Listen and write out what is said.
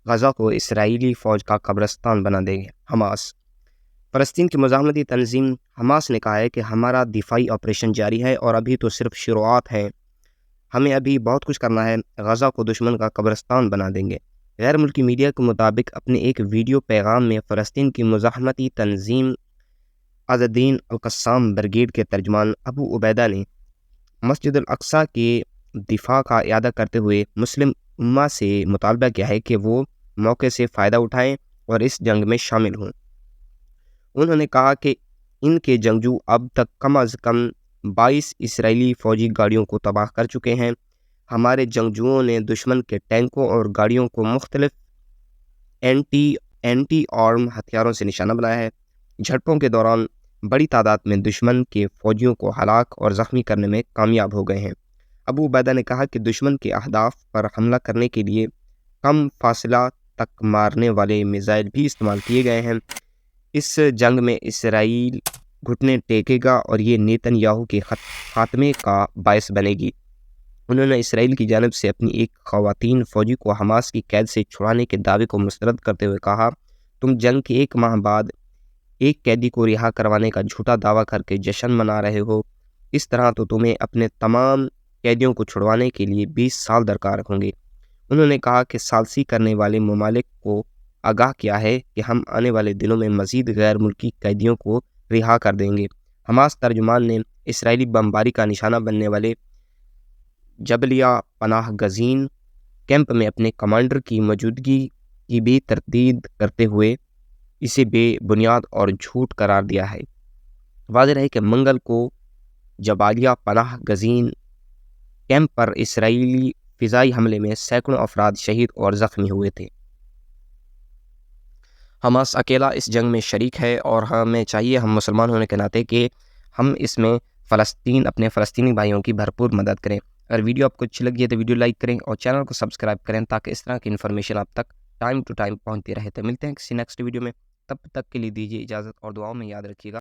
غزہ کو اسرائیلی فوج کا قبرستان بنا دیں گے۔ حماس فلسطین کی مزاحمتی تنظیم حماس نے کہا ہے کہ ہمارا دفاعی آپریشن جاری ہے اور ابھی تو صرف شروعات ہے، ہمیں ابھی بہت کچھ کرنا ہے، غزہ کو دشمن کا قبرستان بنا دیں گے۔ غیر ملکی میڈیا کے مطابق اپنے ایک ویڈیو پیغام میں فلسطین کی مزاحمتی تنظیم عز الدین القسام بریگیڈ کے ترجمان ابو عبیدہ نے مسجد الاقصیٰ کے دفاع کا اعادہ کرتے ہوئے مسلم امہ سے مطالبہ کیا ہے کہ وہ موقع سے فائدہ اٹھائیں اور اس جنگ میں شامل ہوں۔ انہوں نے کہا کہ ان کے جنگجو اب تک کم از کم 22 اسرائیلی فوجی گاڑیوں کو تباہ کر چکے ہیں۔ ہمارے جنگجوؤں نے دشمن کے ٹینکوں اور گاڑیوں کو مختلف اینٹی آرم ہتھیاروں سے نشانہ بنایا ہے۔ جھڑپوں کے دوران بڑی تعداد میں دشمن کے فوجیوں کو ہلاک اور زخمی کرنے میں کامیاب ہو گئے ہیں۔ ابو عبیدہ نے کہا کہ دشمن کے اہداف پر حملہ کرنے کے لیے کم فاصلہ تک مارنے والے میزائل بھی استعمال کیے گئے ہیں۔ اس جنگ میں اسرائیل گھٹنے ٹیکے گا اور یہ نیتن یاہو کے خاتمے کا باعث بنے گی۔ انہوں نے اسرائیل کی جانب سے اپنی ایک خواتین فوجی کو حماس کی قید سے چھڑانے کے دعوے کو مسترد کرتے ہوئے کہا، تم جنگ کے 1 ماہ بعد ایک قیدی کو رہا کروانے کا جھوٹا دعویٰ کر کے جشن منا رہے ہو، اس طرح تو تمہیں اپنے تمام قیدیوں کو چھڑوانے کے لیے 20 سال درکار ہوں گے۔ انہوں نے کہا کہ ثالثی کرنے والے ممالک کو آگاہ کیا ہے کہ ہم آنے والے دنوں میں مزید غیر ملکی قیدیوں کو رہا کر دیں گے۔ حماس ترجمان نے اسرائیلی بمباری کا نشانہ بننے والے جبلیہ پناہ گزین کیمپ میں اپنے کمانڈر کی موجودگی کی بھی تردید کرتے ہوئے اسے بے بنیاد اور جھوٹ قرار دیا ہے۔ واضح ہے کہ منگل کو جبالیہ پناہ گزین کیمپ پر اسرائیلی فضائی حملے میں سینکڑوں افراد شہید اور زخمی ہوئے تھے۔ حماس اکیلا اس جنگ میں شریک ہے اور ہمیں چاہیے، ہم مسلمان ہونے کے ناطے، کہ ہم اس میں اپنے فلسطینی بھائیوں کی بھرپور مدد کریں۔ اگر ویڈیو آپ کو اچھی لگی ہے تو ویڈیو لائک کریں اور چینل کو سبسکرائب کریں تاکہ اس طرح کی انفارمیشن آپ تک ٹائم ٹو ٹائم پہنچتی رہے۔ تو ملتے ہیں کسی نیکسٹ ویڈیو میں، تب تک کے لیے دیجیے اجازت اور دعاؤں میں یاد رکھیے گا۔